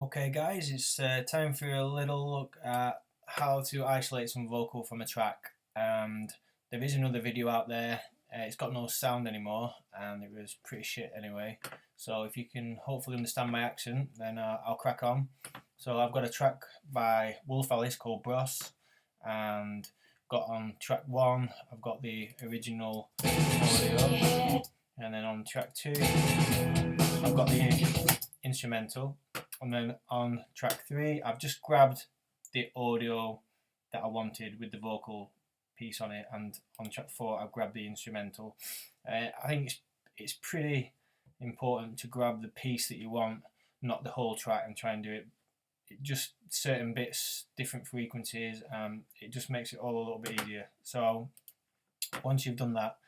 Okay guys, it's time for a little look at how to isolate some vocal from a track. And there is another video out there, it's got no sound anymore and it was pretty shit anyway. So if you can hopefully understand my accent, then I'll crack on. So I've got a track by Wolf Alice called Bros, and got on track 1 I've got the original audio, and then on track 2 I've got the instrumental. And then on track 3 I've just grabbed the audio that I wanted with the vocal piece on it, and on track 4 I've grabbed the instrumental. I think it's pretty important to grab the piece that you want, not the whole track, and try and do it just certain bits, different frequencies, it just makes it all a little bit easier. So once you've done that,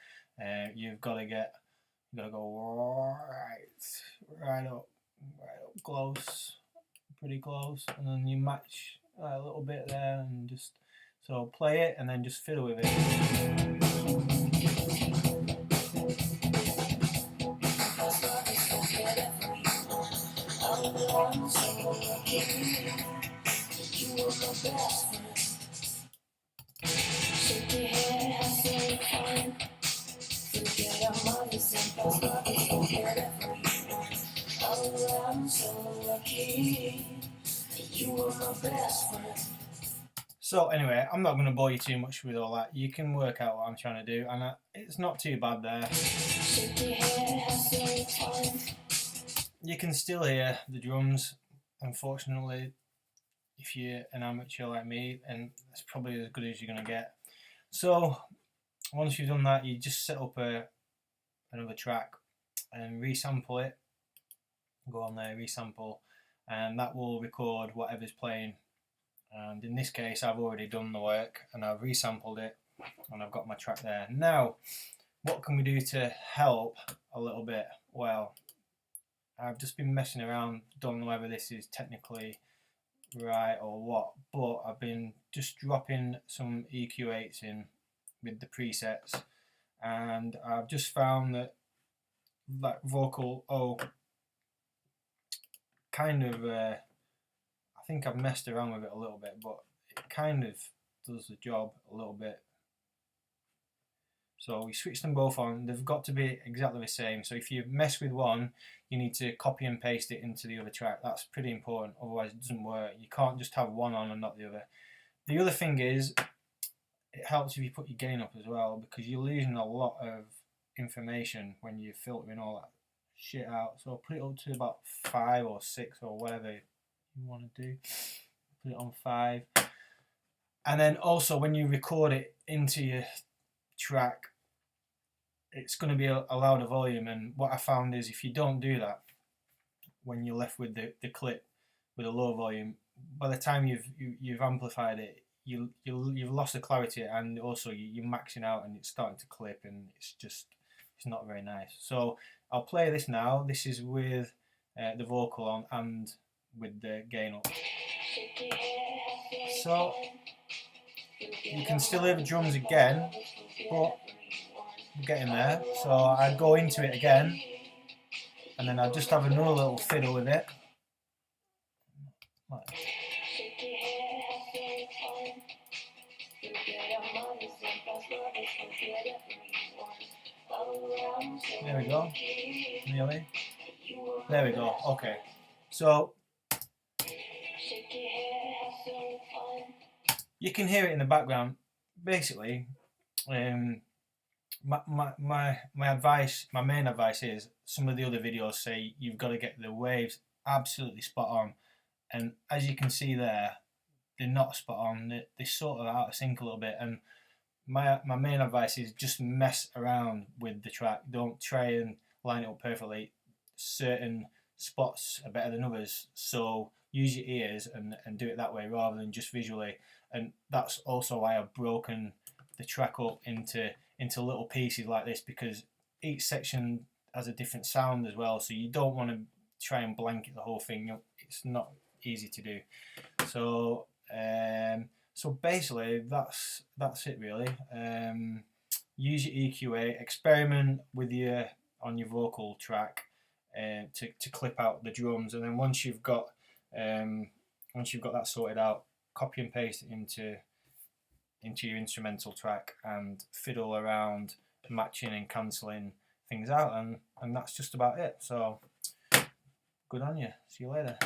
you've got to go right up close, pretty close, and then you match a little bit there, and just so play it and then just fiddle with it. So anyway, I'm not going to bore you too much with all that. You can work out what I'm trying to do, and it's not too bad there. You can still hear the drums, unfortunately. If you're an amateur like me, and that's probably as good as you're going to get. So once you've done that, you just set up another track and resample it. Go on there, resample, and that will record whatever's playing. And in this case I've already done the work and I've resampled it and I've got my track there. Now what can we do to help a little bit? Well, I've just been messing around, don't know whether this is technically right or what, but I've been just dropping some EQ8s in with the presets, and I've just found that vocal O kind of I think I've messed around with it a little bit, but it kind of does the job a little bit. So we switch them both on. They've got to be exactly the same. So if you mess with one, you need to copy and paste it into the other track. That's pretty important, otherwise it doesn't work. You can't just have one on and not the other. The other thing is, it helps if you put your gain up as well, because you're losing a lot of information when you're filtering all that shit out. So put it up to about 5 or 6 or whatever you want to do. Put it on 5. And then also when you record it into your track, it's going to be a louder volume, and what I found is if you don't do that, when you're left with the clip with a low volume, by the time you've amplified it, you've lost the clarity, and also you're maxing out and it's starting to clip, and it's not very nice. So I'll play this now. This is with the vocal on and with the gain up. So you can still hear the drums again, but we're getting there. So I go into it again, and then I just have another little fiddle with it. There we go. Nearly. There we go. Okay. So you can hear it in the background. Basically, my advice, my main advice is, some of the other videos say you've got to get the waves absolutely spot on, and as you can see there, they're not spot on. They're sort of out of sync a little bit, and my main advice is just mess around with the track. Don't try and line it up perfectly. Certain spots are better than others, so use your ears and do it that way rather than just visually. And that's also why I've broken the track up into little pieces like this, because each section has a different sound as well, so you don't want to try and blanket the whole thing. It's not easy to do. So so basically that's it really. Use your EQ8, experiment with on your vocal track to clip out the drums, and then once you've got Once you've got that sorted out, copy and paste it into your instrumental track and fiddle around matching and cancelling things out, and that's just about it. So good on you. See you later.